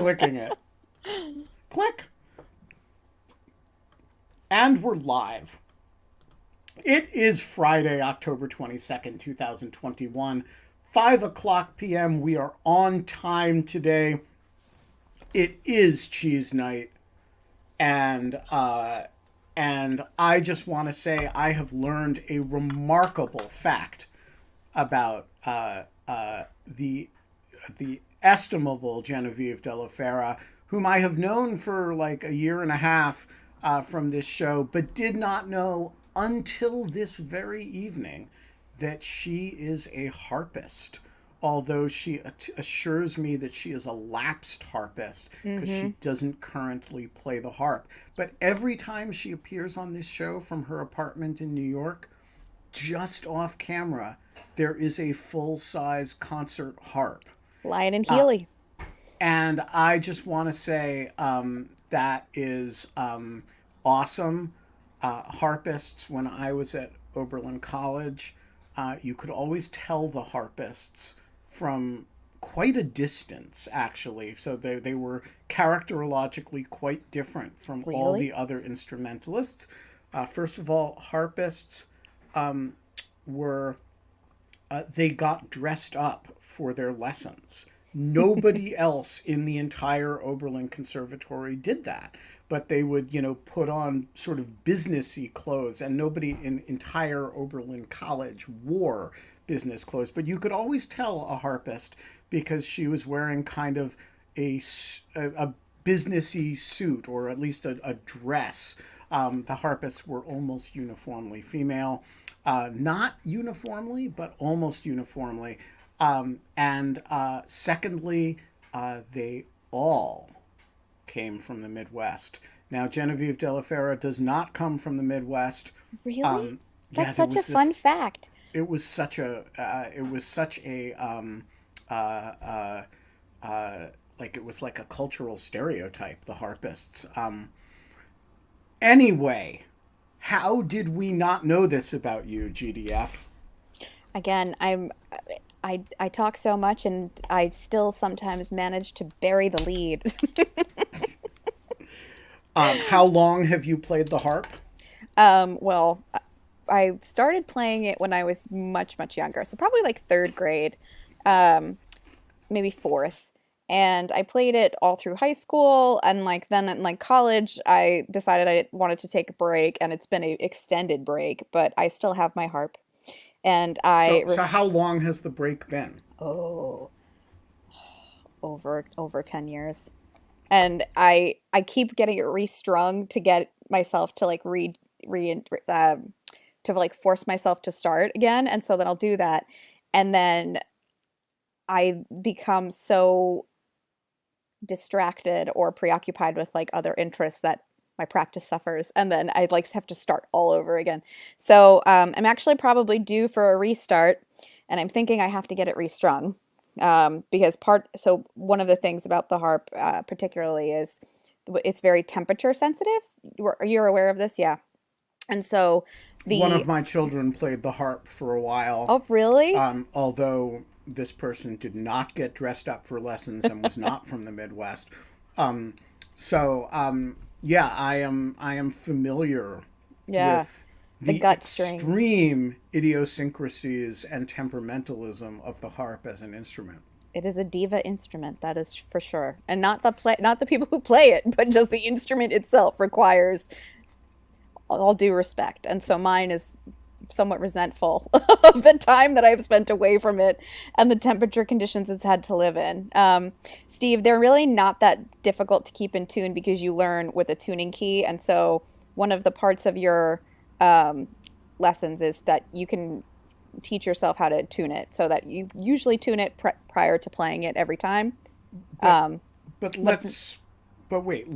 clicking it. Click. And we're live. It is Friday, October 22nd, 2021, 5 o'clock p.m. We are on time today. It is cheese night. And, uh, and I just want to say I have learned a remarkable fact about the estimable Genevieve de la Fera, whom I have known for like a year and a half from this show, but did not know until this very evening that she is a harpist. Although she assures me that she is a lapsed harpist because Mm-hmm. she doesn't currently play the harp. But every time she appears on this show from her apartment in New York, just off camera, there is a full size concert harp. Lion and Uh, Healy. and I just want to say that is awesome. Harpists, when I was at Oberlin College, you could always tell the harpists from quite a distance, actually. So they were characterologically quite different from all Really? the other instrumentalists. First of all, harpists were they got dressed up for their lessons. Nobody else in the entire Oberlin Conservatory did that. But they would, put on sort of businessy clothes, and nobody in entire Oberlin College wore business clothes. But you could always tell a harpist because she was wearing kind of a businessy suit, or at least a dress. The harpists were almost uniformly female, not uniformly, but almost uniformly. And secondly, they all came from the Midwest. Now, Genevieve de la Fera does not come from the Midwest. Really? Um, yeah, That's there such a was this. fun fact. It was such a uh, uh, like it was like a cultural stereotype. The harpists. Anyway, how did we not know this about you, GDF? Again, I talk so much and I still sometimes manage to bury the lead. How long have you played the harp? Well, I started playing it when I was much, much younger. So probably like third grade, um, maybe fourth. And I played it all through high school, and like then in like college, I decided I wanted to take a break, and it's been an extended break, but I still have my harp. And So how long has the break been? oh, over 10 years. And I keep getting it restrung to get myself to like re to like force myself to start again, and so then I'll do that. And then I become so distracted or preoccupied with like other interests that my practice suffers, and then I like have to start all over again. So I'm actually probably due for a restart, and I'm thinking I have to get it restrung, because one of the things about the harp, particularly, is it's very temperature sensitive. You're aware of this? Yeah. And so One the of my children played the harp for a while, oh, really? although this person did not get dressed up for lessons and was not from the Midwest. Um, so yeah, I am familiar Yeah, with the the gut strings. extreme idiosyncrasies and temperamentalism of the harp as an instrument. It is a diva instrument, that is for sure. And not the people who play it, but just the instrument itself requires all due respect. And so mine is somewhat resentful of the time that I've spent away from it and the temperature conditions it's had to live in. Steve, they're really not that difficult to keep in tune because you learn with a tuning key. And so one of the parts of your um, lessons is that you can teach yourself how to tune it so that you usually tune it prior to playing it every time. But Um, but but it's, let's but wait,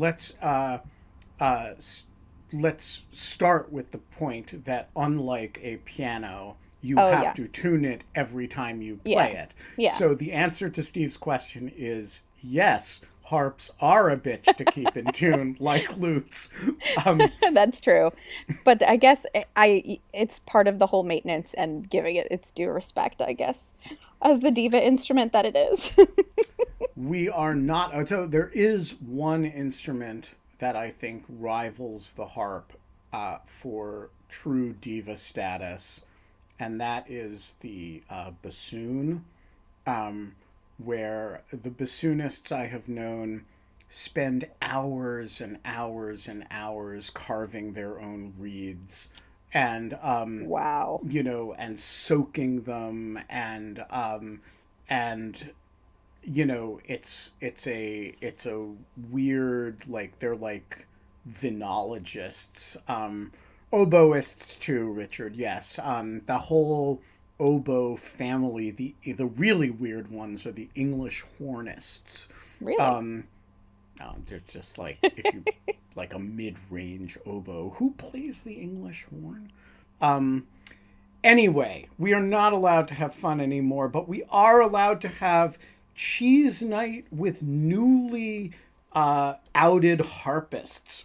uh, let's start with the point that unlike a piano, you oh, have yeah. to tune it every time you Yeah. play it. Yeah. So the answer to Steve's question is yes, harps are a bitch to keep in tune, like lutes. Um, That's true. But I guess it's part of the whole maintenance and giving it its due respect, I guess, as the diva instrument that it is. We are not. So there is one instrument that I think rivals the harp for true diva status, and that is the bassoon, um, where the bassoonists I have known spend hours and hours and hours carving their own reeds and Wow. and soaking them and it's a weird, like, they're like vinologists, oboists too, Richard. Yes, the whole oboe family. The really weird ones are the English hornists. Really? Um, they're just like, if you like a mid-range oboe who plays the English horn. Um, Anyway, we are not allowed to have fun anymore, but we are allowed to have cheese night with newly outed harpists.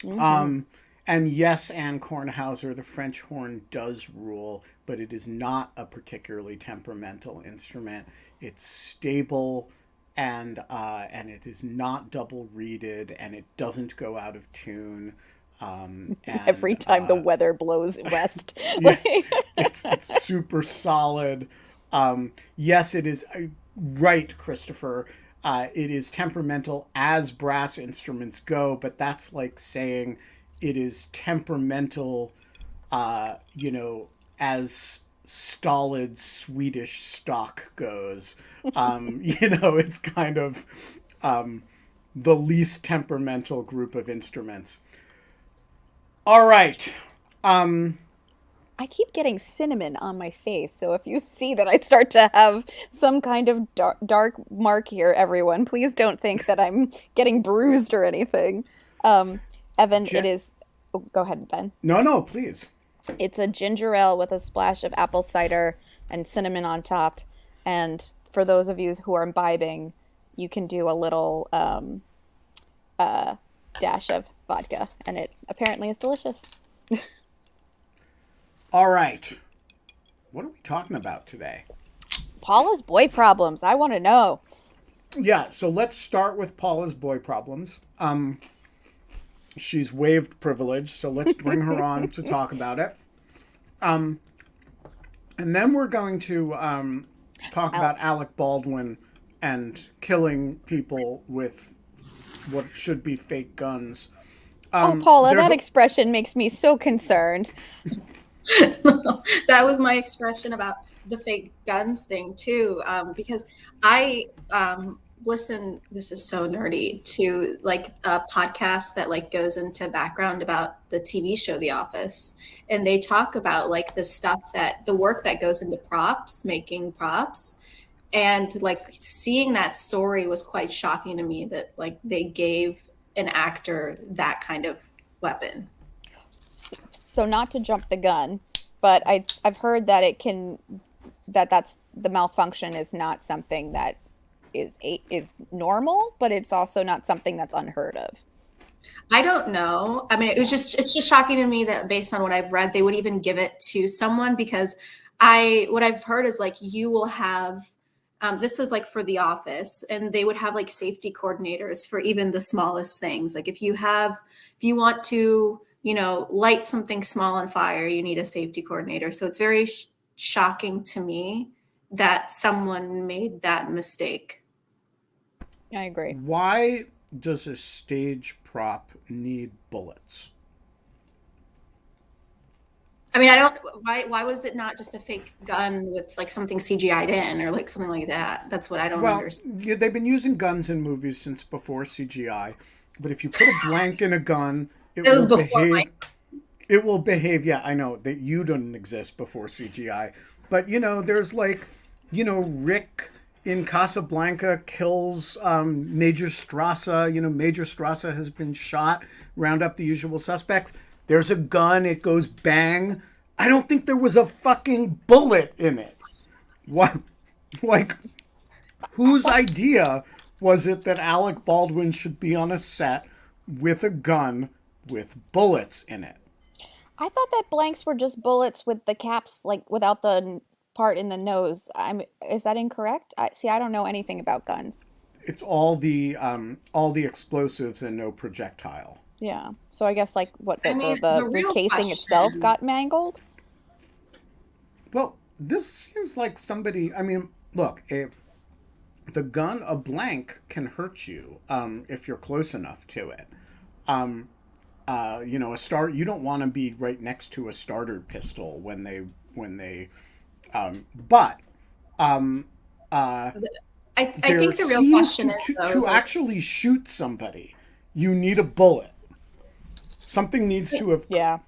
Mm-hmm. Um, and yes, Anne Kornhauser, the French horn does rule, but it is not a particularly temperamental instrument. It's stable, and it is not double reeded, and it doesn't go out of tune. Every And time the weather blows west. Yes, Like, it's super solid. Yes, it is right, Christopher. It is temperamental as brass instruments go, but that's like saying it is temperamental, as stolid Swedish stock goes. It's kind of um, the least temperamental group of instruments. All right. Um, I keep getting cinnamon on my face, so if you see that I start to have some kind of dark mark here, everyone, please don't think that I'm getting bruised or anything. Um, Evan, it Je- is. Oh, go ahead, Ben. no, no, please. It's a ginger ale with a splash of apple cider and cinnamon on top. And for those of you who are imbibing, you can do a little uh, dash of vodka, and it apparently is delicious. All right. What are we talking about today? Paula's boy problems. I want to know. Yeah, so let's start with Paula's boy problems. She's waived privilege, so let's bring her on to talk about it. Um, and then we're going to talk Al- about Alec Baldwin and killing people with what should be fake guns. oh, Paula, There's that a, expression makes me so concerned. That was my expression about the fake guns thing too, because I listen. This is so nerdy to like a podcast that like goes into background about the TV show The Office, and they talk about like the stuff that the work that goes into props, making props, and like seeing that story was quite shocking to me that like they gave an actor that kind of weapon. So not to jump the gun, but I've heard that it can that's the malfunction is not something that is normal, but it's also not something that's unheard of. I don't know. I mean, it's just shocking to me that based on what I've read, they would even give it to someone because what I've heard is like you will have this is like for the office and they would have like safety coordinators for even the smallest things. Like if you want to, light something small on fire, you need a safety coordinator. So it's very shocking to me that someone made that mistake. I agree. why does a stage prop need bullets? I mean, I don't. Why was it not just a fake gun with like something CGI'd in or like something like that? That's what I don't Well, understand. yeah, they've been using guns in movies since before CGI, but if you put a blank in a gun, it It was will before my. behave. It will behave. Yeah, I know that you didn't exist before CGI, but there's like, Rick in Casablanca kills Major Strasser. Major Strasser has been shot. Round up the usual suspects. There's a gun. It goes bang. I don't think there was a fucking bullet in it. What? Like, whose idea was it that Alec Baldwin should be on a set with a gun with bullets in it? I thought that blanks were just bullets with the caps, like without the part in the nose. Is that incorrect? I don't know anything about guns. it's all the explosives and no projectile. Yeah. So I guess like what I mean, the the real casing itself question. got mangled. Well, this seems like somebody. I mean, look, if the gun a blank can hurt you if you're close enough to it. Um, you know, a start. You don't want to be right next to a starter pistol when they. But um, uh, I there think the real seems question is though, to is like, actually shoot somebody, you need a bullet. Something needs to have. Yeah.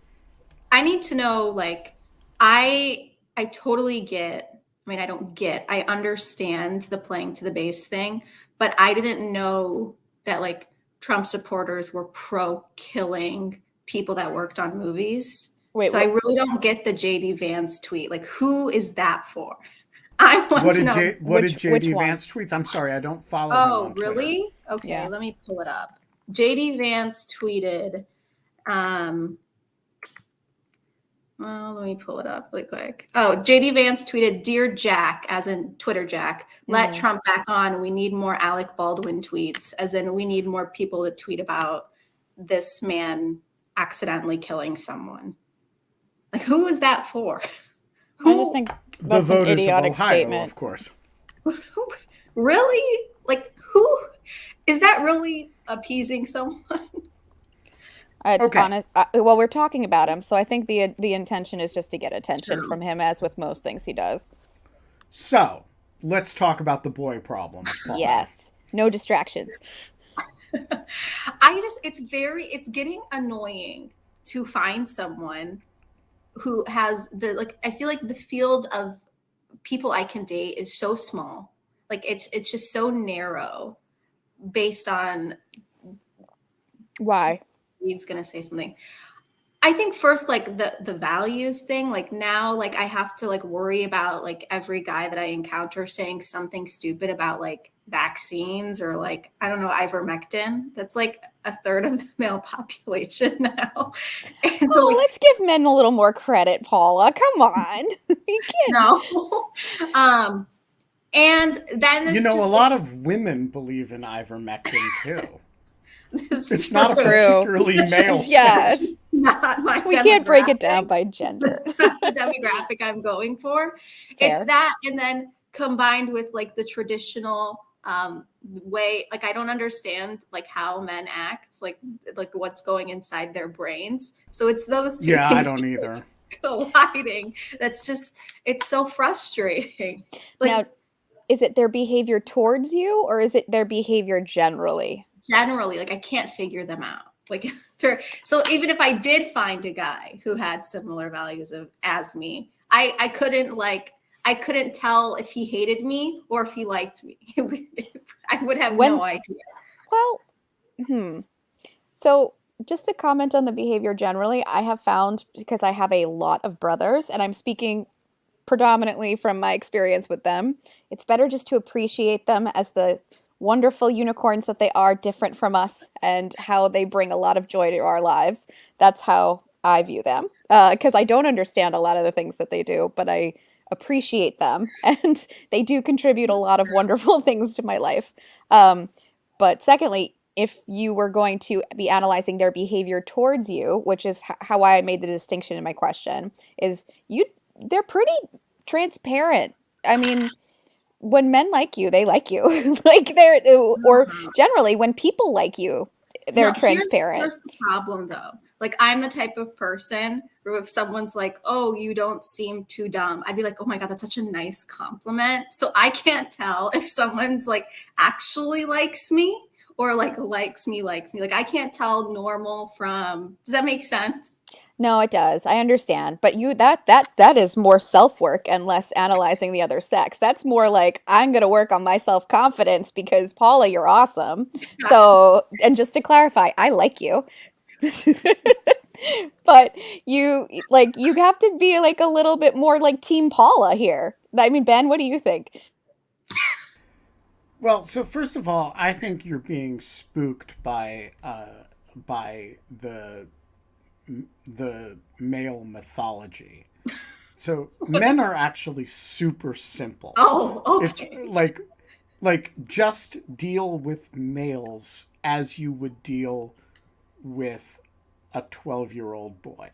I need to know, like, I totally get, I mean, I don't get, I understand the playing to the base thing, but I didn't know that like Trump supporters were pro killing people that worked on movies. Wait, So I what? really don't get the JD Vance tweet. Like, who is that for? I want to know. What did Which JD one? Vance tweet? I'm sorry, I don't follow him Oh, on Twitter. really? Okay, Yeah. let me pull it up. JD Vance tweeted, um, well, let me pull it up really quick. Oh, JD Vance tweeted, "Dear Jack," as in Twitter Jack, "let Hmm. Trump back on. We need more Alec Baldwin tweets," as in we need more people to tweet about this man accidentally killing someone. Like, who is that for? I just Who, think The that's an voters of idiotic Ohio, statement. of course. who really? Like, who is that really appeasing someone? Okay, Well, we're talking about him, so I think the intention is just to get attention True. from him, as with most things he does. so let's talk about the boy problem, Paula. Yes. No distractions. It's getting annoying to find someone who has I feel like the field of people I can date is so small. Like it's just so narrow based on Why? Steve's gonna say something. I think first like the values thing, like now like I have to like worry about like every guy that I encounter saying something stupid about like vaccines or like I don't know, ivermectin. That's like a third of the male population now. And so Oh, like let's give men a little more credit, Paula. Come on. You can't. no. um and then You it's know, a just lot of women believe in ivermectin too. it's It's not a True. particularly male Yeah. it's just not my We can't break it down demographic. by gender. That's not the demographic I'm going for. It's Fair. that, and then combined with like the traditional way, like I don't understand like how men act, like what's going inside their brains. So it's those two Yeah, I things don't either. colliding. That's just it's so frustrating. Now, Like is it their behavior towards you or is it their behavior generally? generally, like I can't figure them out. Like so even if I did find a guy who had similar values as me, I couldn't tell if he hated me or if he liked me. I would have When, no idea. well, So, just to comment on the behavior generally, I have found because I have a lot of brothers and I'm speaking predominantly from my experience with them, it's better just to appreciate them as the wonderful unicorns that they are, different from us, and how they bring a lot of joy to our lives. That's how I view them. Because I don't understand a lot of the things that they do, but I appreciate them, and they do contribute a lot of wonderful things to my life. Um, but secondly, if you were going to be analyzing their behavior towards you, which is how I made the distinction in my question, is they're pretty transparent. I mean, when men like you, they like you. Like or generally when people like you, they're No, transparent. here's the problem though. Like I'm the type of person where if someone's like, "Oh, you don't seem too dumb," I'd be like, "Oh my God, that's such a nice compliment." So I can't tell if someone's like actually likes me or like likes me. Like I can't tell normal from, does that make sense? No, it does. I understand. But that is more self-work and less analyzing the other sex. That's more like I'm going to work on my self-confidence because Paula, you're awesome. So, and just to clarify, I like you. But you have to be like a little bit more like Team Paula here. I mean, Ben, what do you think? Well, so first of all, I think you're being spooked by the male mythology. So men are actually super simple. Oh, It's okay. like just deal with males as you would deal with a 12-year-old boy.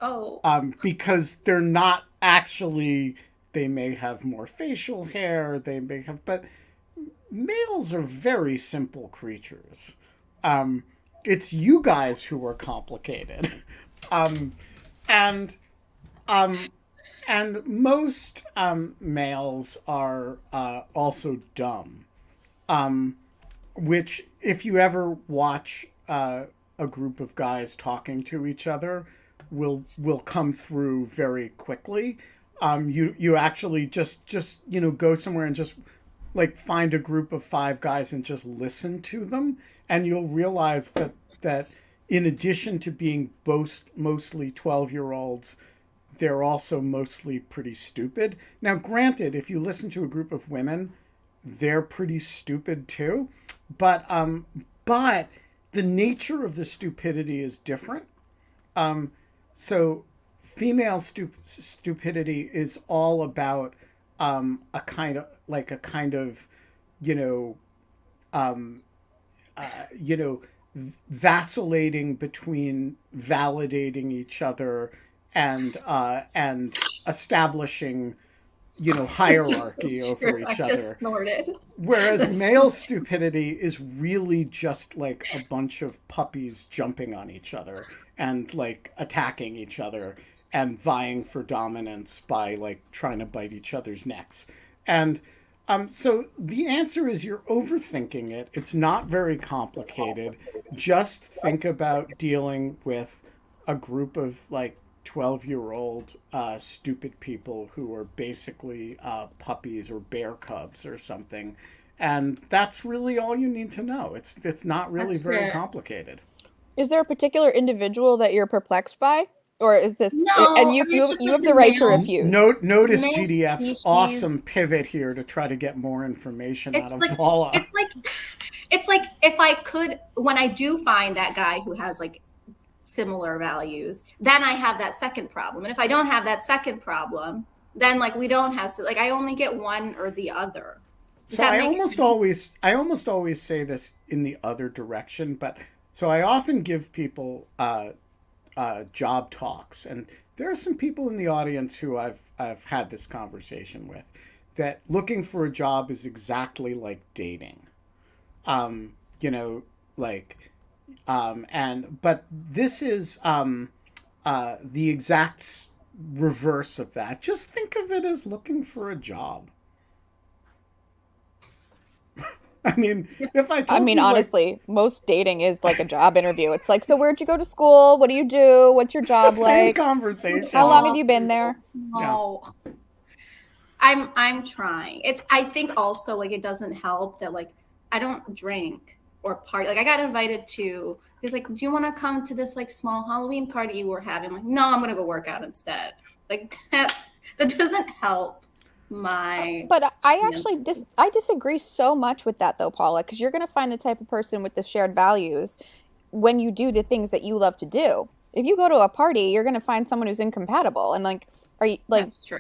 Oh. Because they're not actually, they may have more facial hair, they may have, but males are very simple creatures. It's you guys who are complicated. Um, and um, and most males are also dumb. Um, which, if you ever watch a group of guys talking to each other, will come through very quickly. You actually just go somewhere and just like find a group of five guys and just listen to them, and you'll realize that in addition to being both mostly 12-year-olds, they're also mostly pretty stupid. Now, granted, if you listen to a group of women, they're pretty stupid too, but the nature of the stupidity is different. So female stupidity is all about a kind of you know um, you know vacillating between validating each other and establishing This is so hierarchy over true. I each just other. snorted. Whereas That's so male true. stupidity is really just like a bunch of puppies jumping on each other and like attacking each other and vying for dominance by like trying to bite each other's necks. And so the answer is you're overthinking it. It's not very complicated. Just think about dealing with a group of like 12-year-old stupid people who are basically puppies or bear cubs or something. And that's really all you need to know. It's not really That's very it. complicated. Is there a particular individual that you're perplexed by? Or is this, and No, I you mean it's you just you like have the the right to male refuse. the Notice male GDF's species. awesome pivot here to try to get more information out It's of like Paula. it's like it's like if I could, when I do find that guy who has like similar values, then I have that second problem. And if I don't have that second problem, then like we don't have, like I only get one or the other. Does So that make sense? I almost always say this in the other direction, but so I often give people job talks, and there are some people in the audience who I've had this conversation with that looking for a job is exactly like dating. Um, you know, like and but this is the exact reverse of that. Just think of it as looking for a job. I mean, if I I told mean, you like honestly, most dating is like a job interview. It's like, so where'd you go to school? What do you do? What's your it's the job same like? How conversation. long have Oh you been there? Yeah. no. I'm trying. It's, I think also like it doesn't help that like I don't drink or party. Like I got invited to, he's like, do you want to come to this like small Halloween party we're having? I'm like, no, I'm gonna go work out instead. Like that doesn't help my But I actually chances. I disagree so much with that though, Paula, because you're going to find the type of person with the shared values when you do the things that you love to do. If you go to a party, you're going to find someone who's incompatible and like are you like That's true.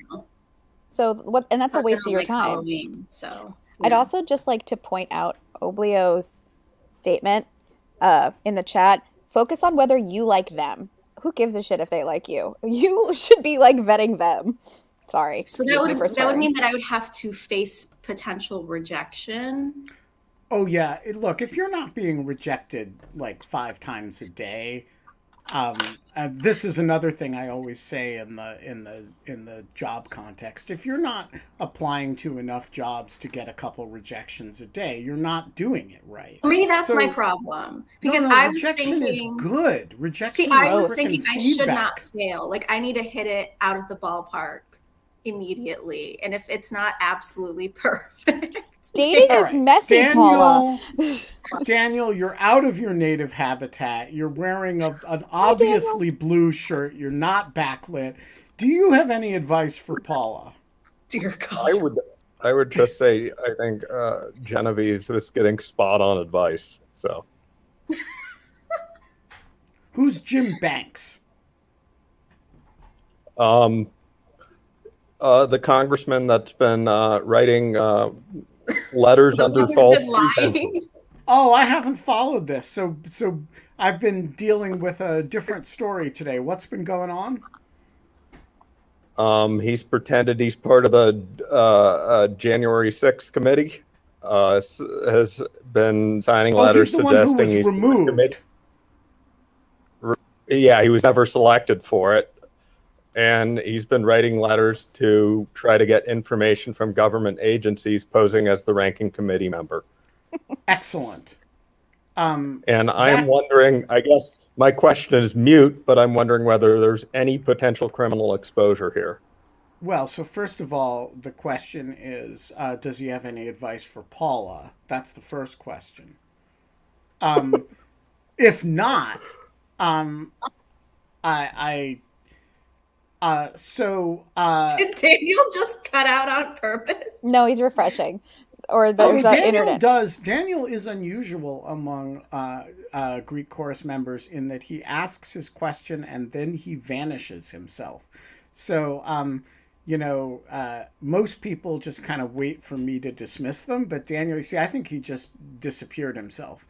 so what and that's a Plus I waste of don't your like time. Halloween, so I'd yeah. also just like to point out Oblio's statement in the chat. Focus on whether you like them. Who gives a shit if they like you? You should be like vetting them. Sorry, So excuse me for that would swearing. mean that I would have to face potential rejection. Oh yeah. Look, if you're not being rejected like 5 times a day, this is another thing I always say in the job context. If you're not applying to enough jobs to get a couple rejections a day, you're not doing it right. Maybe that's my So problem no, because no, I was rejection is thinking, good. see, Rejection I is was Growth. freaking thinking I should not feedback. fail. Like I need to hit it out of the ballpark immediately. And if it's not absolutely perfect, Dating All is right, messy, Paula. Daniel, you're out of your native habitat. You're wearing an Hi, Daniel. obviously blue shirt. You're not backlit. Do you have any advice for Paula? dear I God. would I would just say I think Genevieve is getting spot on advice. So Who's Jim Banks? the congressman that's been writing letters The under one who's false been lying. pretenses. Oh, I haven't followed this. So I've been dealing with a different story today. What's been going on? He's pretended he's part of the January 6th committee. Has been signing Oh, he's letters the one who suggesting was he's the committee. removed. Yeah, he was never selected for it. And he's been writing letters to try to get information from government agencies posing as the ranking committee member. Excellent. And I'm wondering, I guess my question is mute, but I'm wondering whether there's any potential criminal exposure here. Well, so first of all, the question is, does he have any advice for Paula? That's the first question. If not, Did Daniel just cut out on purpose? No, he's refreshing. Or there's internet. Daniel is unusual among Greek chorus members in that he asks his question and then he vanishes himself. So, most people just kind of wait for me to dismiss them, but Daniel, you see, I think he just disappeared himself.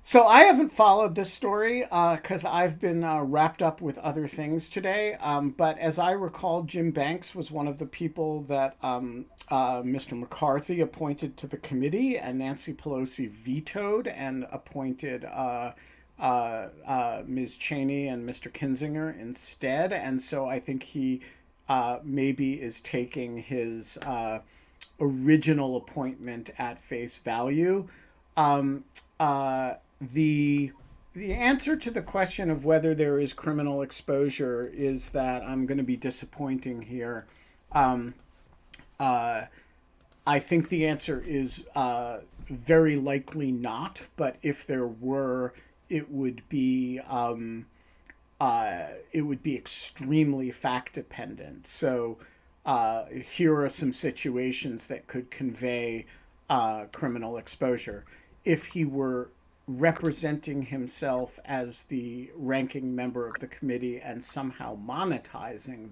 So I haven't followed this story because I've been wrapped up with other things today. But as I recall, Jim Banks was one of the people that Mr. McCarthy appointed to the committee, and Nancy Pelosi vetoed and appointed Ms. Cheney and Mr. Kinzinger instead. And so I think he maybe is taking his original appointment at face value. The answer to the question of whether there is criminal exposure is that I'm going to be disappointing here. I think the answer is very likely not, but if there were, it would be extremely fact dependent. So here are some situations that could convey criminal exposure. If he were representing himself as the ranking member of the committee and somehow monetizing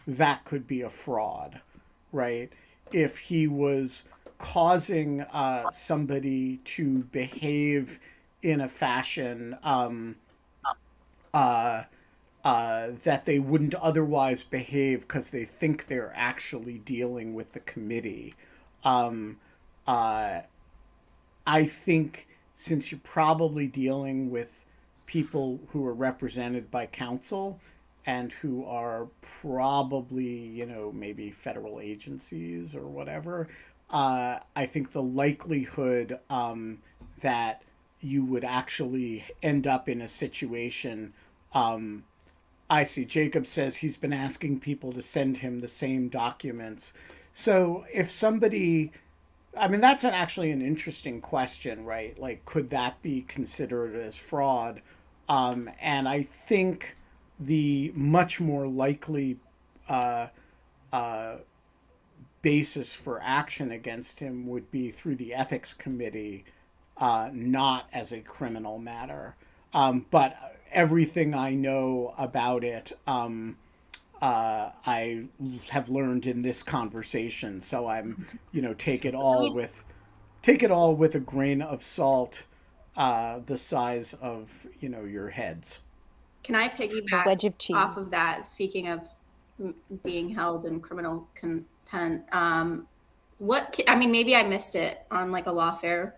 that could be a fraud, right? If he was causing somebody to behave in a fashion that they wouldn't otherwise behave because they think they're actually dealing with the committee, I think since you're probably dealing with people who are represented by counsel and who are probably, maybe federal agencies or whatever, I think the likelihood that you would actually end up in a situation. I see Jacob says he's been asking people to send him the same documents. So if somebody, that's actually an interesting question, right? Like, could that be considered as fraud? And I think the much more likely basis for action against him would be through the ethics committee, not as a criminal matter. But everything I know about it, I have learned in this conversation, so I'm, take it all with a grain of salt, the size of, your heads. Can I piggyback wedge of cheese off of that? Speaking of being held in criminal contempt, maybe I missed it on like a lawfare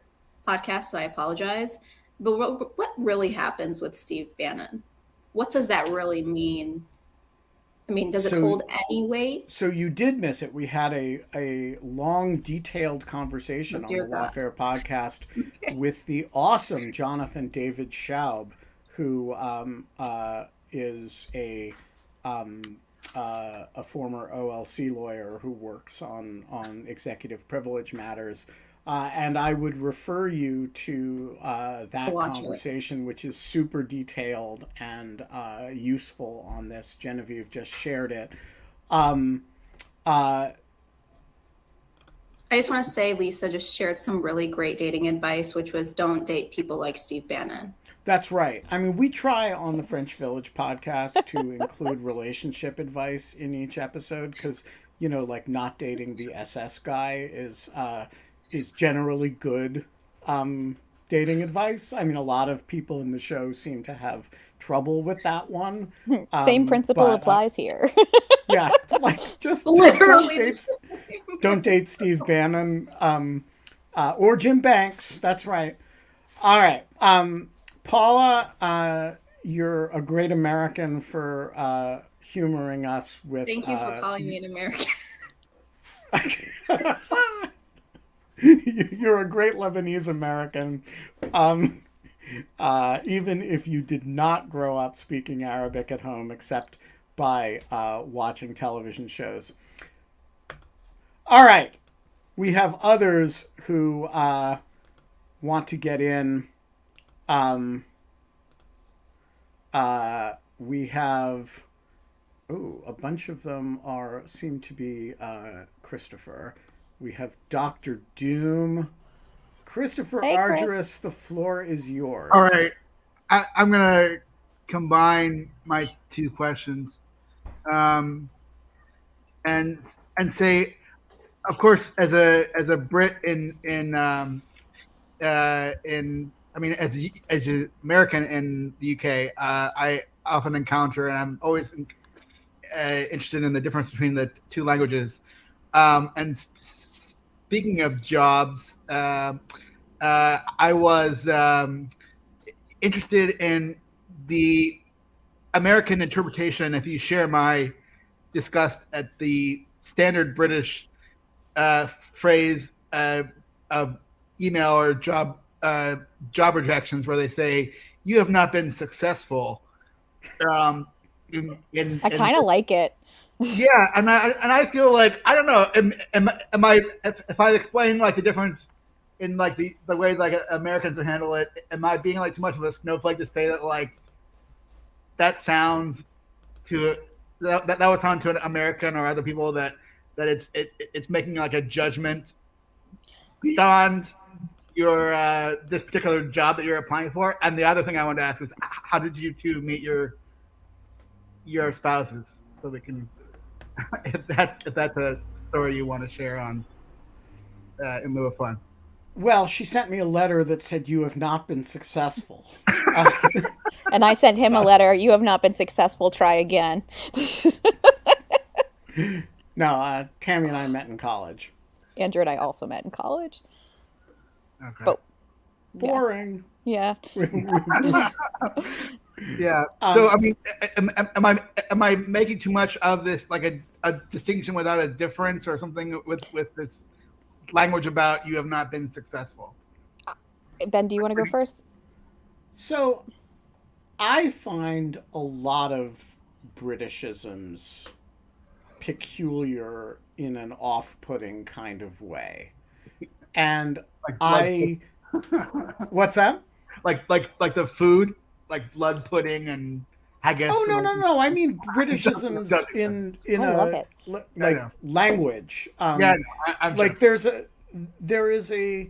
podcast, so I apologize. But what really happens with Steve Bannon? What does that really mean? Does it hold any weight? So you did miss it. We had a long, detailed conversation on the Lawfare podcast with the awesome Jonathan David Schaub, who is a former OLC lawyer who works on executive privilege matters. And I would refer you to that conversation, which is super detailed and useful on this. Genevieve just shared it. I just want to say Lisa just shared some really great dating advice, which was don't date people like Steve Bannon. That's right. We try on the French Village podcast to include relationship advice in each episode because like not dating the SS guy is generally good dating advice. I mean, a lot of people in the show seem to have trouble with that one. Same principle But applies here. yeah, like just Literally don't date Steve Bannon or Jim Banks. That's right. All right, Paula, you're a great American for humoring us with. Thank you for calling me an American. You're a great Lebanese American, even if you did not grow up speaking Arabic at home, except by watching television shows. All right, we have others who want to get in. We have, a bunch of them seem to be Christopher. We have Dr. Doom. Christopher Hey, Chris. Argyris, the floor is yours. All right. I'm going to combine my two questions and say, of course, as a Brit as an American in the UK, I often encounter, and I'm always interested in the difference between the two languages. Speaking of jobs, I was interested in the American interpretation. If you share my disgust at the standard British phrase of email or job rejections, where they say you have not been successful. I kind of like it. Yeah, and I feel like, I don't know, am I, if I explain like the difference in like the way like Americans would handle it, am I being like too much of a snowflake to say that like that sounds to that would sound to an American or other people that it's making like a judgment beyond your this particular job that you're applying for? And the other thing I wanted to ask is, how did you two meet your spouses, so we can if that's a story you want to share on in lieu of fun. Well, she sent me a letter that said you have not been successful. And I sent him a letter, you have not been successful, try again. No, Tammy and I met in college. Andrew and I also met in college. Okay. But Boring. yeah. Yeah. So I mean, am I making too much of this, like a distinction without a difference, or something with this language about you have not been successful? Ben, do you want to go first? So I find a lot of Britishisms peculiar in an off-putting kind of way. And what's that? Like the food, like blood pudding and haggis. Oh, no. I mean Britishisms in language. I'm like sure. there is a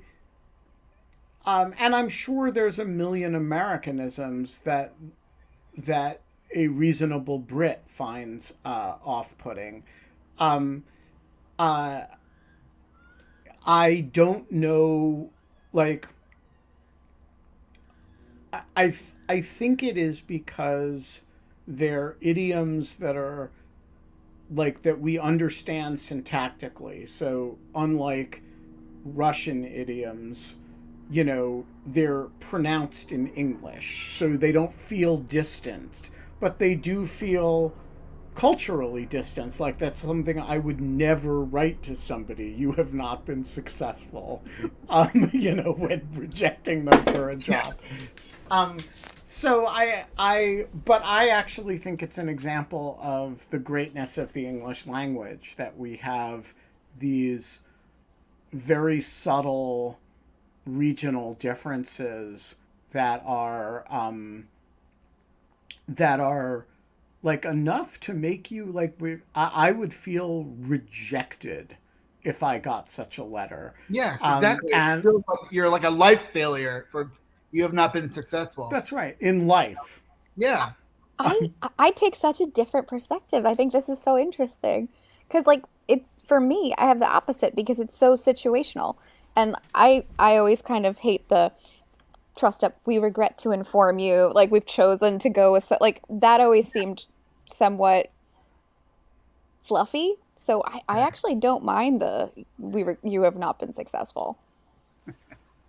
and I'm sure there's a million Americanisms that a reasonable Brit finds off-putting. I don't know, like, I think it is because they're idioms that are like that we understand syntactically. So unlike Russian idioms, they're pronounced in English, so they don't feel distant, but they do feel culturally distanced. Like, that's something I would never write to somebody. You have not been successful, when rejecting them for a job. So but I actually think it's an example of the greatness of the English language, that we have these very subtle regional differences that are like enough to make you like, I would feel rejected if I got such a letter. Yes, exactly. And you're like a life failure for you have not been successful. That's right, in life. Yeah. I take such a different perspective. I think this is so interesting. because like it's for me, I have the opposite because it's so situational, and I always kind of hate the trust up. We regret to inform you, like we've chosen to go with like that. Always seemed somewhat fluffy. So I actually don't mind the you have not been successful.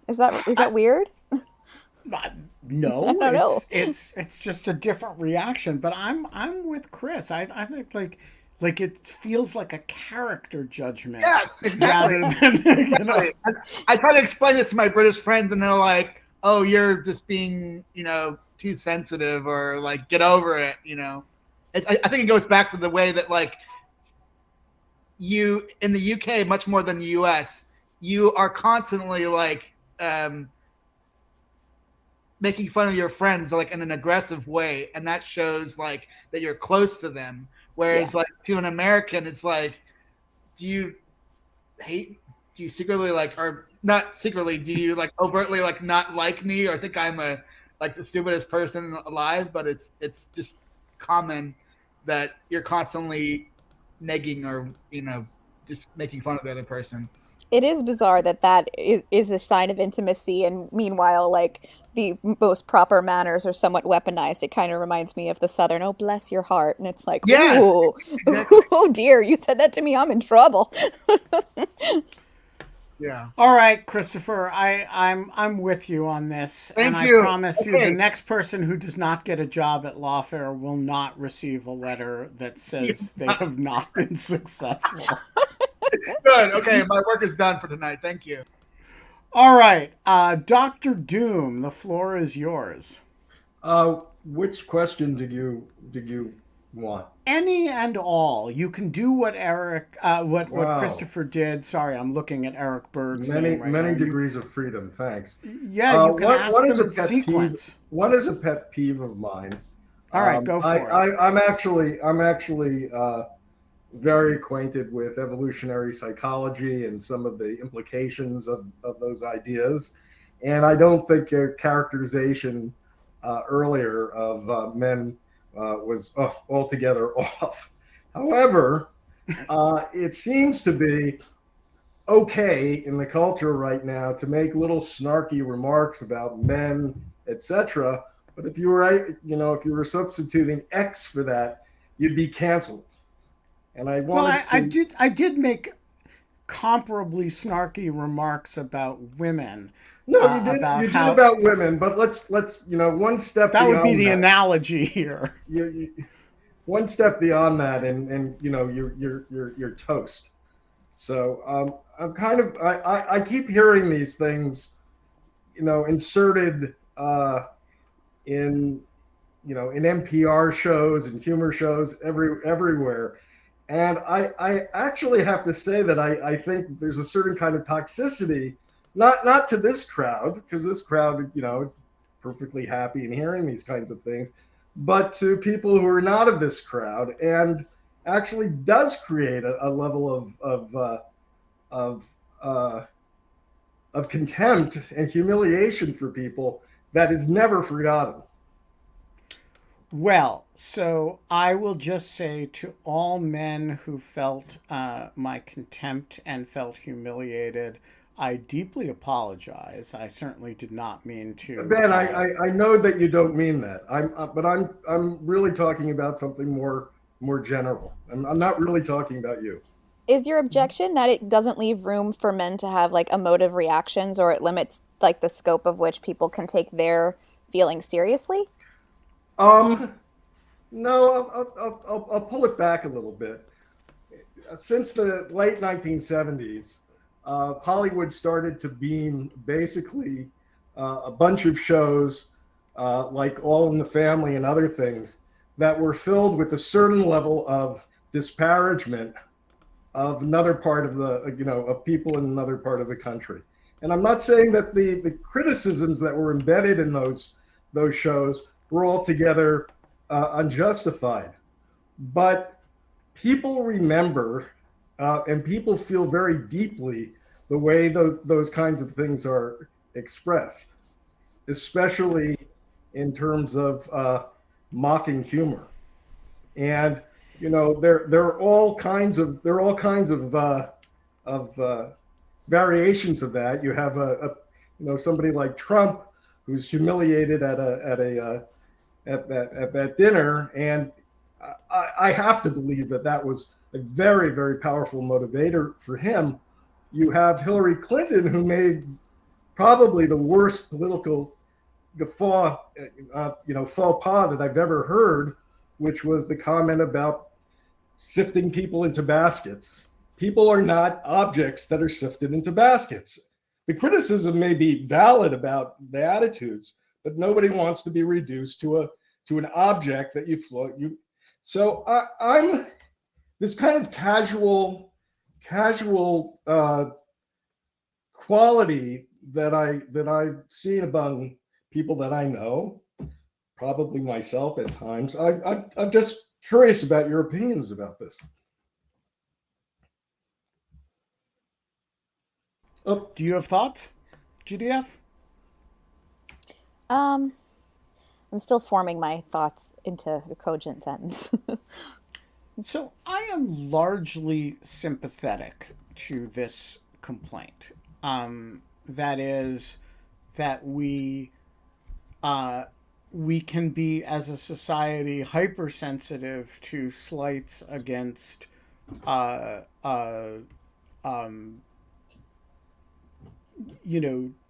Is that weird? Uh, I no, don't know. it's just a different reaction. But I'm with Chris. I think like it feels like a character judgment Yes, exactly. rather than Exactly. I try to explain this to my British friends, and they're like, "Oh, you're just being, too sensitive, or like, get over it." I think it goes back to the way that like you in the UK, much more than the US, you are constantly like making fun of your friends like in an aggressive way, and that shows like that you're close to them. Yeah. Whereas like to an American, it's like, do you hate? Do you secretly like, or not secretly? Do you like overtly like not like me, or think I'm a like the stupidest person alive? But it's just common that you're constantly negging or just making fun of the other person. It is bizarre that is a sign of intimacy, and meanwhile, like the most proper manners are somewhat weaponized. It kind of reminds me of the Southern, "Oh, bless your heart," and it's like, Yes, ooh, exactly. oh dear, you said that to me, I'm in trouble. Yeah. All right, Christopher, I'm with you on this, and Thank I you. promise you, the Okay. next person who does not get a job at Lawfare will not receive a letter that says they have not been successful. Good. Okay, my work is done for tonight. Thank you. All right, Doctor Doom, the floor is yours. Which question did you want? Any and all. You can do what Eric, what Wow, Christopher did. Sorry, I'm looking at Eric Berg's many name right now. many degrees of freedom. Thanks. Yeah, you can ask What is them a in pet peeve? sequence. What is a pet peeve of mine? All right, go I, for it. I'm actually very acquainted with evolutionary psychology and some of the implications of those ideas, and I don't think your characterization earlier of men was altogether off. However, it seems to be okay in the culture right now to make little snarky remarks about men, etc. But if you were substituting X for that, you'd be canceled. And I Well, wanted to. I did make comparably snarky remarks about women, No, you did. about You did how about women, but let's one step that would be beyond the that. analogy here. One step beyond that, and you're toast. So I'm kind of I keep hearing these things, inserted in in NPR shows and humor shows everywhere. And I actually have to say that I think there's a certain kind of toxicity, not to this crowd, because this crowd, is perfectly happy in hearing these kinds of things, but to people who are not of this crowd, and actually does create a level of uh, of contempt and humiliation for people that is never forgotten. Well, so I will just say to all men who felt my contempt and felt humiliated, I deeply apologize. I certainly did not mean to. Ben, I know that you don't mean that. I'm really talking about something more general. I'm not really talking about you. Is your objection that it doesn't leave room for men to have like emotive reactions, or it limits like the scope of which people can take their feelings seriously? Um, no, I'll pull it back a little bit. Since the late 1970s, Hollywood started to beam basically a bunch of shows like All in the Family and other things that were filled with a certain level of disparagement of another part of of people in another part of the country. And I'm not saying that the criticisms that were embedded in those shows were altogether unjustified, but people remember and people feel very deeply the way those kinds of things are expressed, especially in terms of mocking humor. And there are all kinds of variations of that. You have somebody like Trump who's humiliated at that dinner, and I have to believe that was a very, very powerful motivator for him. You have Hillary Clinton, who made probably the worst political guffaw, faux pas that I've ever heard, which was the comment about sifting people into baskets. People are not objects that are sifted into baskets. The criticism may be valid about the attitudes, but nobody wants to be reduced to an object that you float. So I'm this kind of casual quality that I've seen among people that I know, probably myself at times. I'm just curious about your opinions about this. Oh, do you have thoughts, GDF? I'm still forming my thoughts into a cogent sentence. So I am largely sympathetic to this complaint. That is that we can be, as a society, hypersensitive to slights against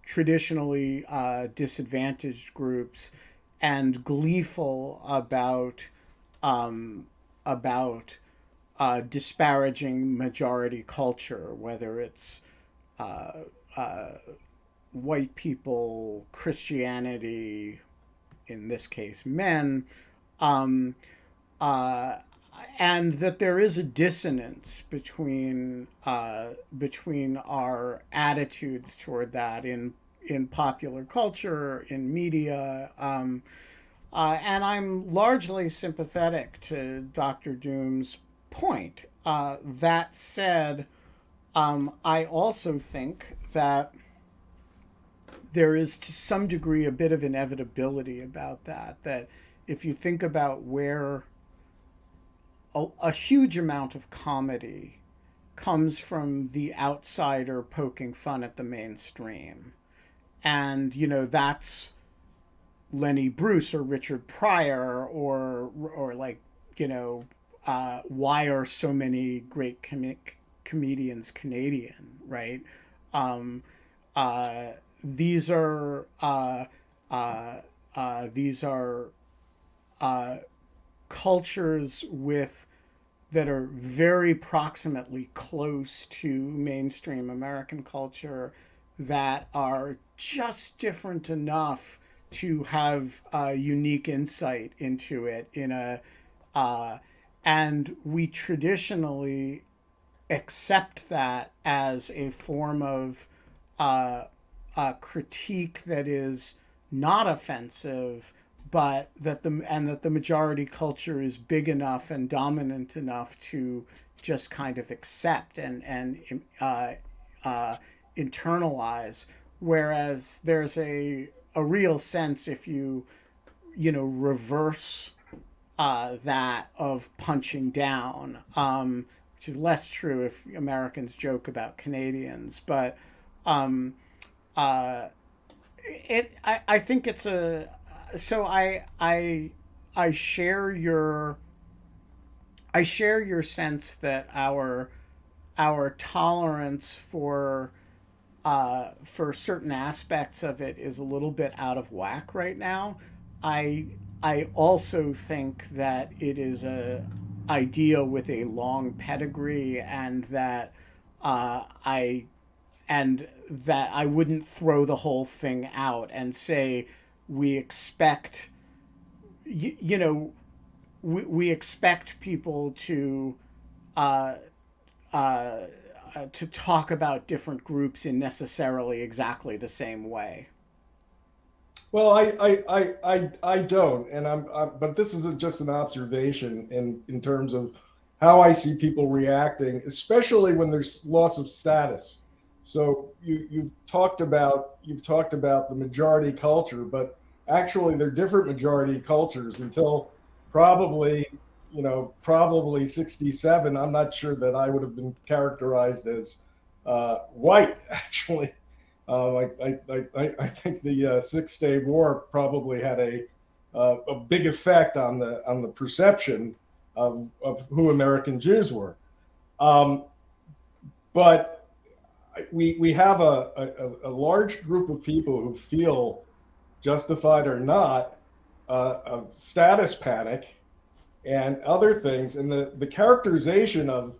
traditionally disadvantaged groups, and gleeful about disparaging majority culture, whether it's white people, Christianity, in this case, men, and that there is a dissonance between our attitudes toward that in popular culture, in media, and I'm largely sympathetic to Dr. Doom's point. That said, I also think that there is, to some degree, a bit of inevitability about that if you think about where a huge amount of comedy comes from the outsider poking fun at the mainstream, and that's Lenny Bruce or Richard Pryor or like why are so many great comedians Canadian, right? These are cultures that are very proximately close to mainstream American culture, that are just different enough to have a unique insight into it and we traditionally accept that as a form of critique that is not offensive, but that the majority culture is big enough and dominant enough to just kind of accept and internalize. Whereas there's a real sense, if you reverse that, of punching down, which is less true if Americans joke about Canadians, but I think it's so I share your sense that our tolerance for certain aspects of it is a little bit out of whack right now. I also think that it is a idea with a long pedigree, and that I wouldn't throw the whole thing out and say we expect we expect people to talk about different groups in necessarily exactly the same way. Well, I don't, and but this is just an observation in terms of how I see people reacting, especially when there's loss of status. So you've talked about the majority culture, but actually they're different majority cultures until probably probably 67, I'm not sure that I would have been characterized as white, actually. I think the Six-Day War probably had a big effect on the perception of who American Jews were. But we have a large group of people who feel, justified or not, a status panic and other things, and the characterization of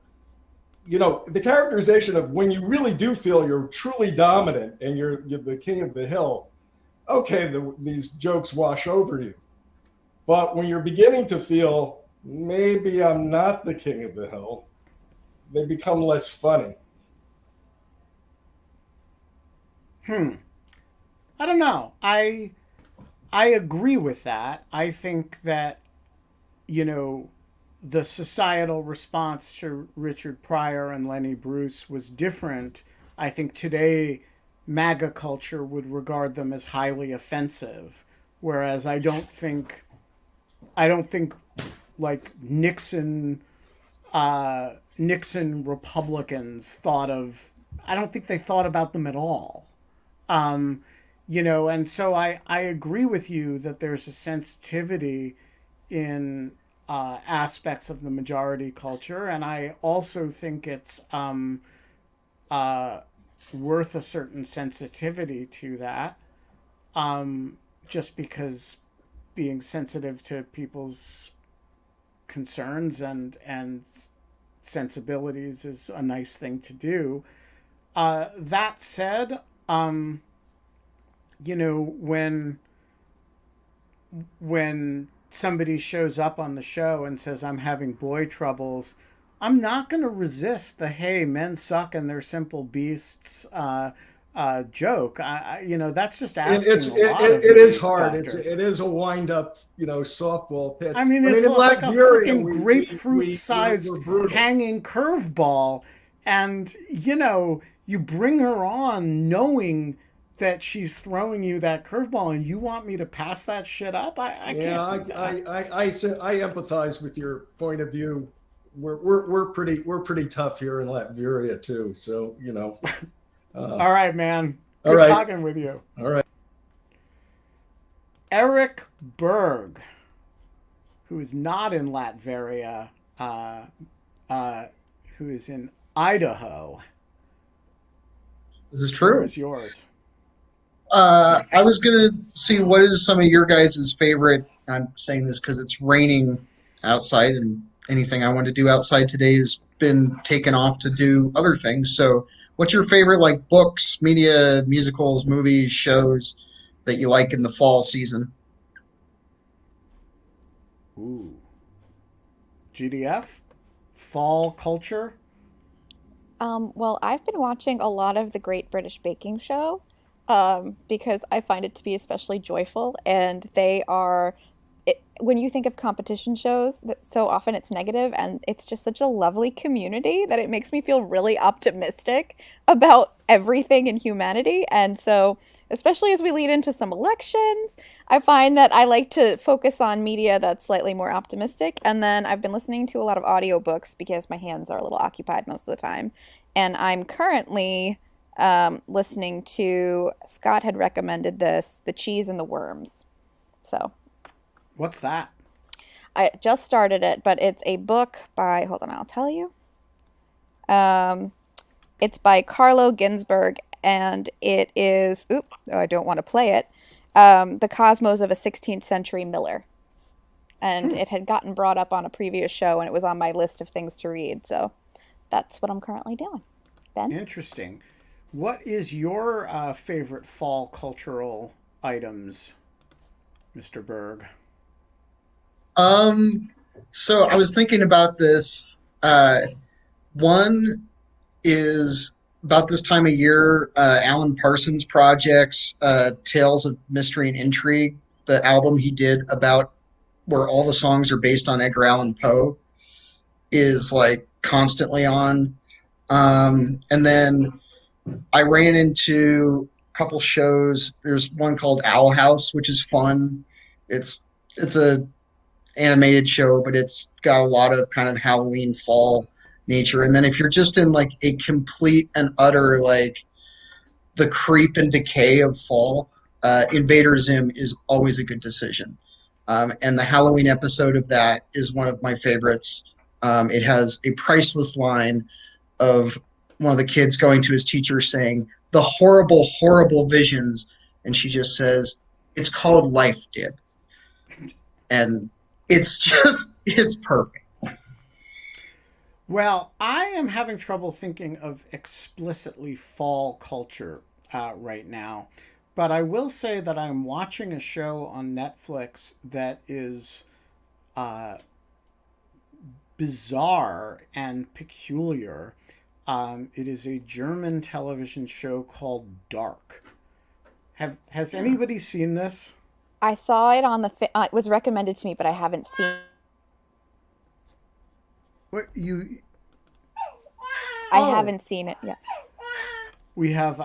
when you really do feel you're truly dominant and you're the king of the hill. Okay, these jokes wash over you, but when you're beginning to feel maybe I'm not the king of the hill, they become less funny. I don't know. I agree with that. I think that, the societal response to Richard Pryor and Lenny Bruce was different. I think today MAGA culture would regard them as highly offensive, whereas I don't think like Nixon Republicans I don't think they thought about them at all. And so I agree with you that there's a sensitivity in aspects of the majority culture, and I also think it's worth a certain sensitivity to that, just because being sensitive to people's concerns and sensibilities is a nice thing to do. That said, when somebody shows up on the show and says, I'm having boy troubles, I'm not going to resist the, hey, men suck and they're simple beasts joke. That's just asking a lot of it me, is hard. Doctor. It is a wind up, softball pitch. I mean, it's like a freaking we grapefruit-sized hanging curveball. And, you bring her on knowing that she's throwing you that curveball, and you want me to pass that shit up? I can't do that. I empathize with your point of view. We're pretty tough here in Latveria too. So all right, man. All Good right. talking with you. All right. Eric Berg, who is not in Latveria, who is in Idaho. This is true. Where's yours? I was going to see what is some of your guys' favorite. I'm saying this because it's raining outside, and anything I want to do outside today has been taken off to do other things. So, what's your favorite, books, media, musicals, movies, shows that you like in the fall season? Ooh. GDF? Fall culture? Well, I've been watching a lot of the Great British Baking Show. Because I find it to be especially joyful, and when you think of competition shows, so often it's negative, and it's just such a lovely community that it makes me feel really optimistic about everything in humanity. And so, especially as we lead into some elections, I find that I like to focus on media that's slightly more optimistic. And then I've been listening to a lot of audiobooks because my hands are a little occupied most of the time. And I'm currently listening to, Scott had recommended this, The Cheese and the Worms. So what's that? I just started it, but it's a book by, hold on, I'll tell you. It's by Carlo Ginzburg, and it is, I don't want to play it, The Cosmos of a 16th Century Miller. And it had gotten brought up on a previous show, and it was on my list of things to read. So that's what I'm currently doing. Ben? Interesting. What is your favorite fall cultural items, Mr. Berg? So I was thinking about this. One is about this time of year, Alan Parsons Project's Tales of Mystery and Intrigue, the album he did about where all the songs are based on Edgar Allan Poe, is constantly on. And then I ran into a couple shows. There's one called Owl House, which is fun. It's a animated show, but it's got a lot of kind of Halloween fall nature. And then if you're just in like a complete and utter like the creep and decay of fall, Invader Zim is always a good decision. And the Halloween episode of that is one of my favorites. It has a priceless line of one of the kids going to his teacher saying, "The horrible, horrible visions." And she just says, "It's called life, Dib." And it's perfect. Well, I am having trouble thinking of explicitly fall culture right now, but I will say that I'm watching a show on Netflix that is uh, bizarre and peculiar. It is a German television show called Dark. Has anybody seen this? I saw it on it was recommended to me, but I haven't seen. What you? I Oh, haven't seen it yet. we have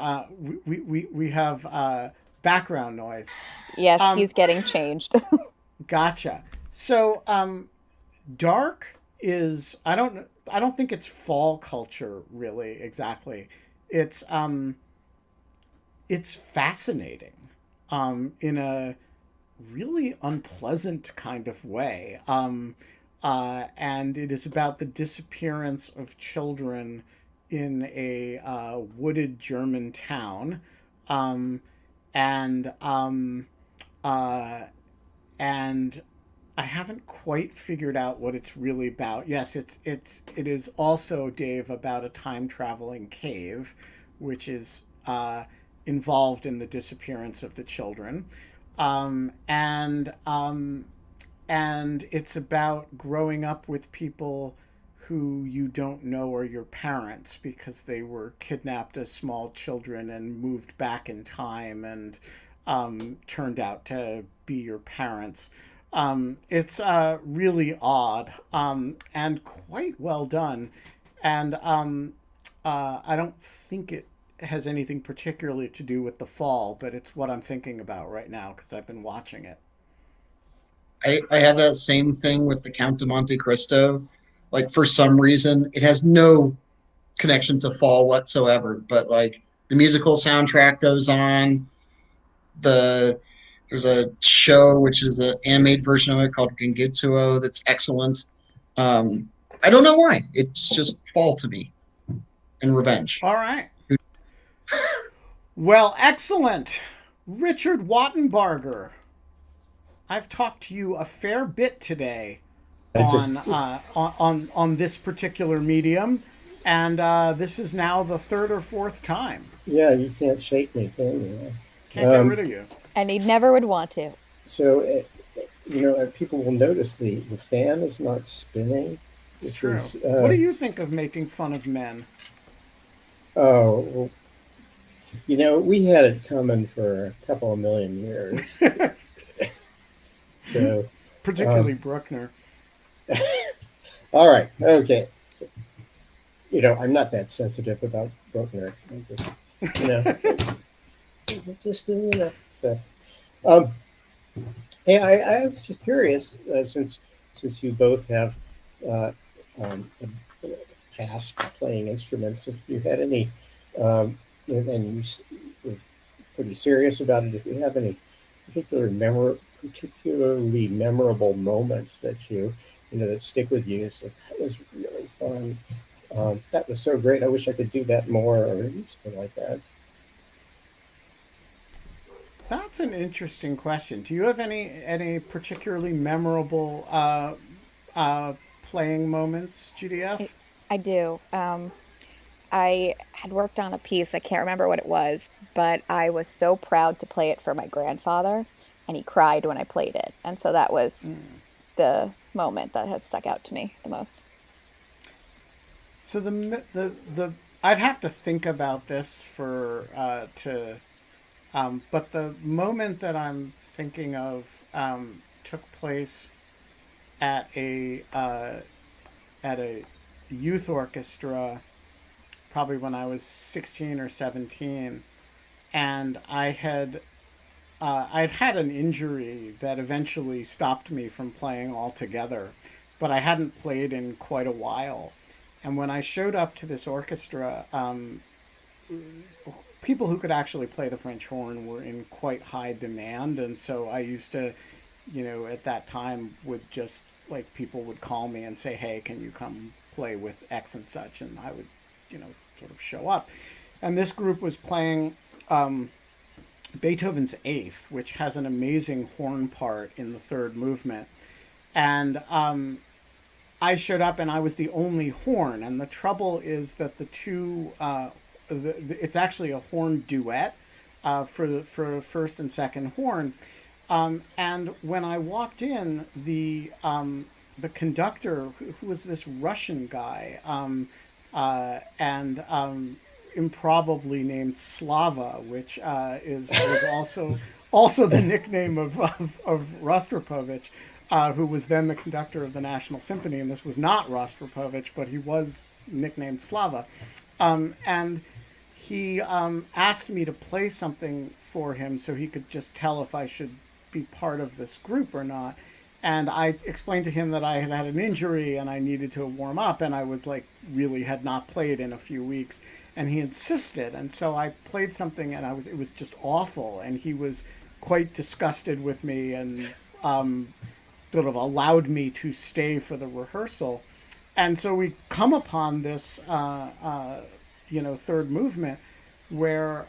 we have background noise. Yes, Um, he's getting changed. Gotcha. So, dark is I don't think it's fall culture really exactly. It's it's fascinating, in a really unpleasant kind of way. And it is about the disappearance of children in a wooded German town. Um, and uh, and I haven't quite figured out what it's really about. Yes, it is also, Dave, about a time traveling cave, which is involved in the disappearance of the children, um, and um, and it's about growing up with people who you don't know are your parents because they were kidnapped as small children and moved back in time and turned out to be your parents. It's really odd, and quite well done. And I don't think it has anything particularly to do with the fall, but it's what I'm thinking about right now because I've been watching it. I have that same thing with the Count de Monte Cristo. Like for some reason, it has no connection to fall whatsoever. But like the musical soundtrack goes on. The There's a show which is an animated version of it called Gengitsuo that's excellent. I don't know why. It's just fall to me and revenge. All right. Well, excellent. Richard Wattenbarger, I've talked to you a fair bit today I just on this particular medium, and this is now the third or fourth time. yeah, you can't shake me, can you? Can't get rid of you. And he never would want to. So people will notice the fan is not spinning. It's This true. is What do you think of making fun of men? oh well, we had it coming for a couple of million years. So Particularly Bruckner. all right, okay. So, I'm not that sensitive about Bruckner. I just, just so, um, hey, I was just curious since you both have uh, a past playing instruments, if you had any, and were pretty serious about it. If you have any particularly memorable moments that that stick with you, it's like that was really fun. That was so great. I wish I could do that more, or something like that. That's an interesting question. Do you have any particularly memorable playing moments, I, GDF? I do. I had worked on a piece, I can't remember what it was, but I was so proud to play it for my grandfather, and he cried when I played it. And so that was the moment that has stuck out to me the most. So the I'd have to think about this for to but the moment that I'm thinking of took place at a youth orchestra, probably when I was 16 or 17, and I had I'd had an injury that eventually stopped me from playing altogether, but I hadn't played in quite a while. And when I showed up to this orchestra, people who could actually play the French horn were in quite high demand, and so I used to, at that time would just like people would call me and say, "Hey, can you come play with X and such?" And I would, sort of show up. And this group was playing Beethoven's Eighth, which has an amazing horn part in the third movement. And I showed up and I was the only horn. And the trouble is that the two, it's actually a horn duet for first and second horn. And when I walked in, the conductor, who was this Russian guy, and improbably named Slava, which was also the nickname of Rostropovich, who was then the conductor of the National Symphony, and this was not Rostropovich, but he was nicknamed Slava, and he asked me to play something for him so he could just tell if I should be part of this group or not. And I explained to him that I had had an injury and I needed to warm up, and I was like really had not played in a few weeks, and he insisted. And so I played something, and it was just awful, and he was quite disgusted with me and sort of allowed me to stay for the rehearsal. And so we come upon this third movement where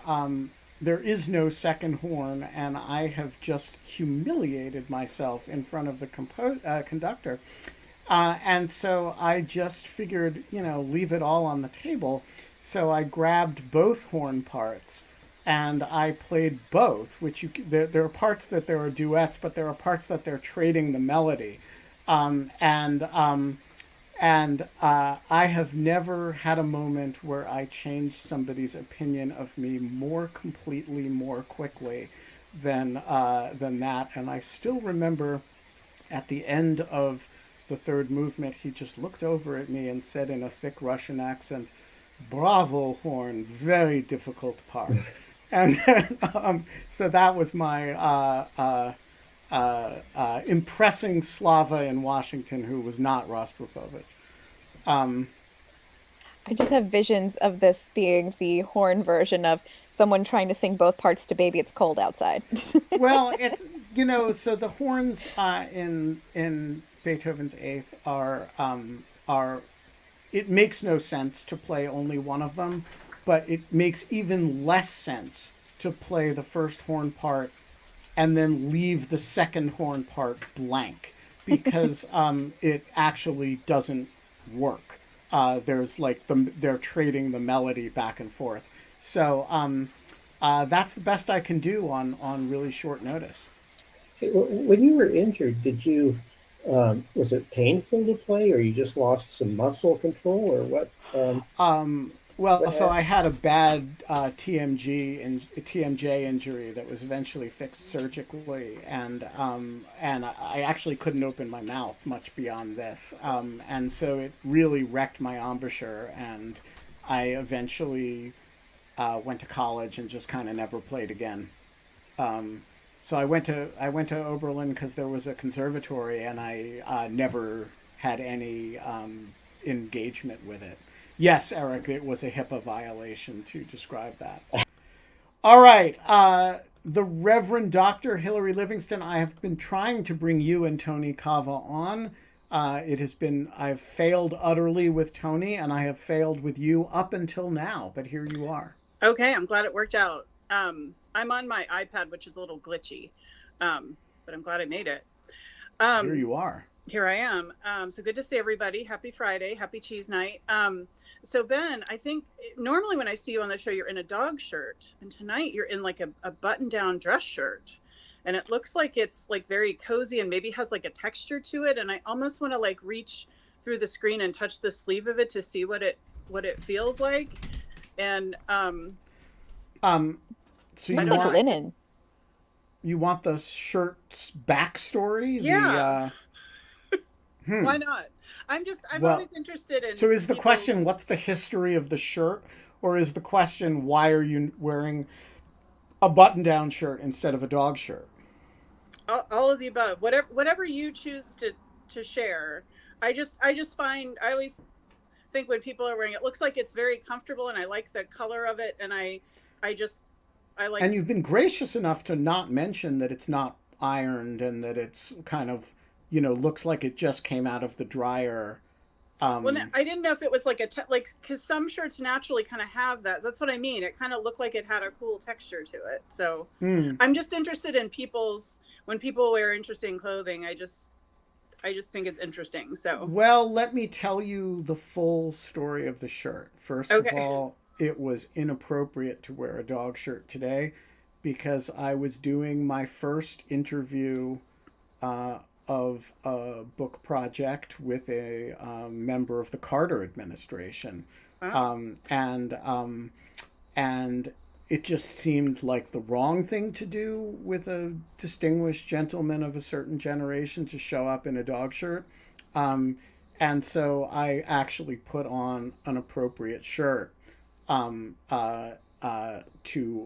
there is no second horn, and I have just humiliated myself in front of the conductor. And so I just figured, leave it all on the table. So I grabbed both horn parts and I played both, which there are parts that there are duets, but there are parts that they're trading the melody. I have never had a moment where I changed somebody's opinion of me more completely, more quickly than that. And I still remember at the end of the third movement, he just looked over at me and said in a thick Russian accent, "Bravo, horn, very difficult part." And so that was my impressing Slava in Washington, who was not Rostropovich. I just have visions of this being the horn version of someone trying to sing both parts to "Baby It's Cold Outside." Well, it's so the horns in Beethoven's Eighth are it makes no sense to play only one of them, but it makes even less sense to play the first horn part and then leave the second horn part blank, because it actually doesn't work. There's like they're trading the melody back and forth. So that's the best I can do on really short notice. When you were injured, did you was it painful to play, or you just lost some muscle control, or what? Well, so I had a bad TMJ injury that was eventually fixed surgically, and I actually couldn't open my mouth much beyond this, and so it really wrecked my embouchure, and I eventually went to college and just kind of never played again. So I went to Oberlin because there was a conservatory, and I never had any engagement with it. Yes, Eric, it was a HIPAA violation to describe that. All right. The Reverend Dr. Hilary Livingston, I have been trying to bring you and Tony Cava on. I've failed utterly with Tony, and I have failed with you up until now, but here you are. Okay, I'm glad it worked out. I'm on my iPad, which is a little glitchy, but I'm glad I made it. Here you are. Here I am. So good to see everybody. Happy Friday. Happy cheese night. So Ben, I think normally when I see you on the show, you're in a dog shirt, and tonight you're in like a button-down dress shirt, and it looks like it's like very cozy and maybe has like a texture to it. And I almost want to like reach through the screen and touch the sleeve of it to see what it feels like. And so Looks like linen. You want the shirt's backstory? Yeah. Why not? I'm always interested in. So is the question, what's the history of the shirt? Or is the question, why are you wearing A button-down shirt instead of a dog shirt. All of the above. Whatever you choose to share. I always think when people are wearing it looks like it's very comfortable, and I like the color of it, and I like. And you've been gracious enough to not mention that it's not ironed and that it's kind of, looks like it just came out of the dryer. Well, I didn't know if it was like because some shirts naturally kind of have that. That's what I mean. It kind of looked like it had a cool texture to it. So I'm just interested in when people wear interesting clothing. I just think it's interesting. So Well, let me tell you the full story of the shirt. First of all, it was inappropriate to wear a dog shirt today because I was doing my first interview of a book project with a member of the Carter administration. Wow. And it just seemed like the wrong thing to do with a distinguished gentleman of a certain generation to show up in a dog shirt. And so I actually put on an appropriate shirt to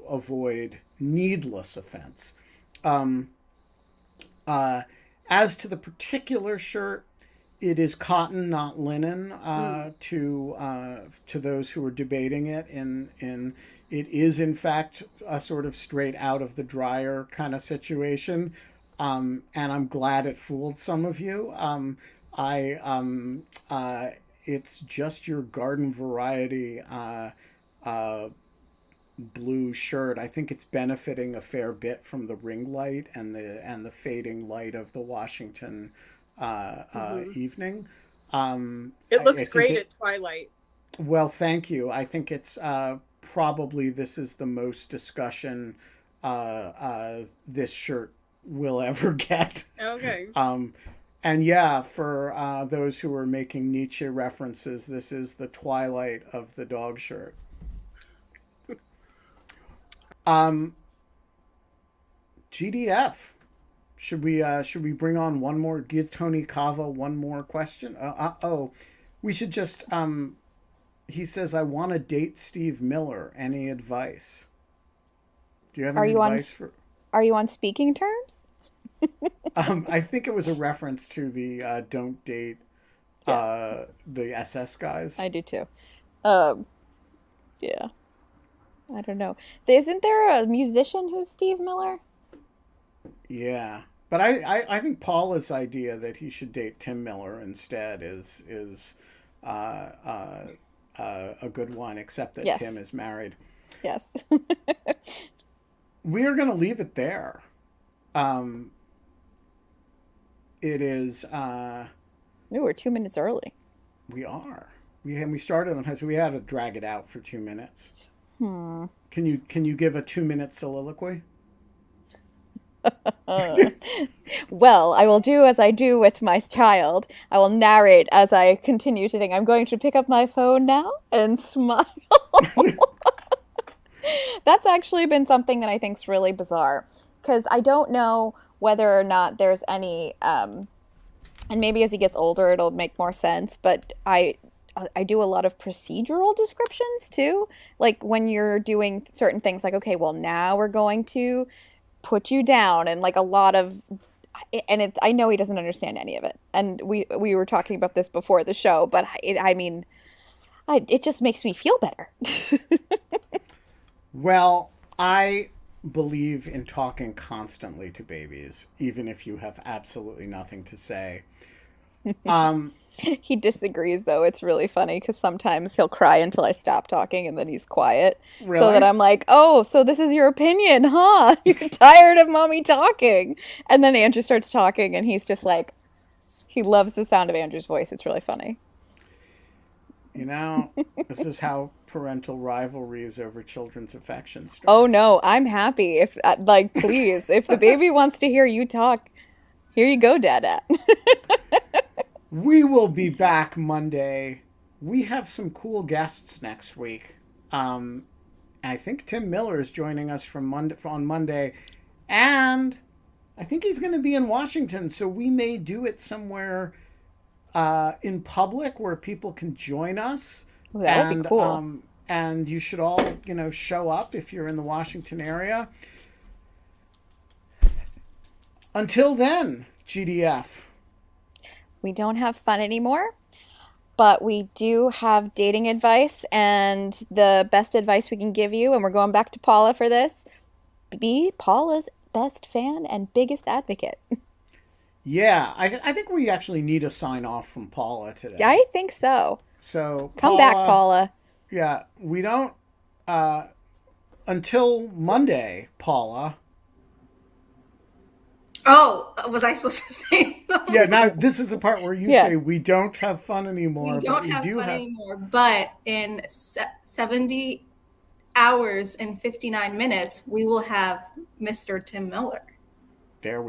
avoid needless offense. As to the particular shirt, it is cotton, not linen. To those who are debating it, it is in fact a sort of straight out of the dryer kind of situation, and I'm glad it fooled some of you. It's just your garden variety blue shirt. I think it's benefiting a fair bit from the ring light and the fading light of the Washington evening. It looks great at twilight. Well, thank you. I think it's probably this is the most discussion this shirt will ever get. Okay. And yeah, for those who are making Nietzsche references, this is the twilight of the dog shirt. GDF. Should we bring on one more? Give Tony Cava one more question. We should just. He says, "I want to date Steve Miller. Any advice? Do you have any advice for?" Are you on speaking terms? I think it was a reference to the don't date the SS guys. I do too. Yeah. I don't know. Isn't there a musician who's Steve Miller? Yeah, but I think Paula's idea that he should date Tim Miller instead is a good one, except that Yes. Tim is married. Yes. We are going to leave it there. It is. Ooh, we're 2 minutes early. We are. We started on, so we had to drag it out for 2 minutes. Can you give a 2-minute soliloquy? Well, I will do as I do with my child. I will narrate as I continue to think. I'm going to pick up my phone now and smile. That's actually been something that I think is really bizarre because I don't know whether or not there's any, and maybe as he gets older it'll make more sense, but I do a lot of procedural descriptions too. Like when you're doing certain things like, okay, well now we're going to put you down, and like a lot of, and I know he doesn't understand any of it. And we were talking about this before the show, but it just makes me feel better. Well, I believe in talking constantly to babies, even if you have absolutely nothing to say. He disagrees, though. It's really funny because sometimes he'll cry until I stop talking and then he's quiet. Really? So that I'm like, oh, so this is your opinion, huh? You're tired of mommy talking. And then Andrew starts talking and he's just like, he loves the sound of Andrew's voice. It's really funny. You know, this is how parental rivalries over children's affection starts. Oh, no, I'm happy. If, please, if the baby wants to hear you talk, here you go, Dada. We will be back Monday. We have some cool guests next week. I think Tim Miller is joining us on Monday, and I think he's going to be in Washington, so we may do it somewhere in public where people can join us. Ooh, that would be cool. and you should all, show up if you're in the Washington area. Until then, GDF. We don't have fun anymore, but we do have dating advice, and the best advice we can give you, and we're going back to Paula for this, be Paula's best fan and biggest advocate. Yeah, I think we actually need a sign off from Paula today. I think so. So Come back, Paula. Yeah, we don't, until Monday, Paula. Oh, was I supposed to say something? Yeah, now this is the part where you say we don't have fun anymore. We don't have fun anymore, but in 70 hours and 59 minutes, we will have Mr. Tim Miller. There we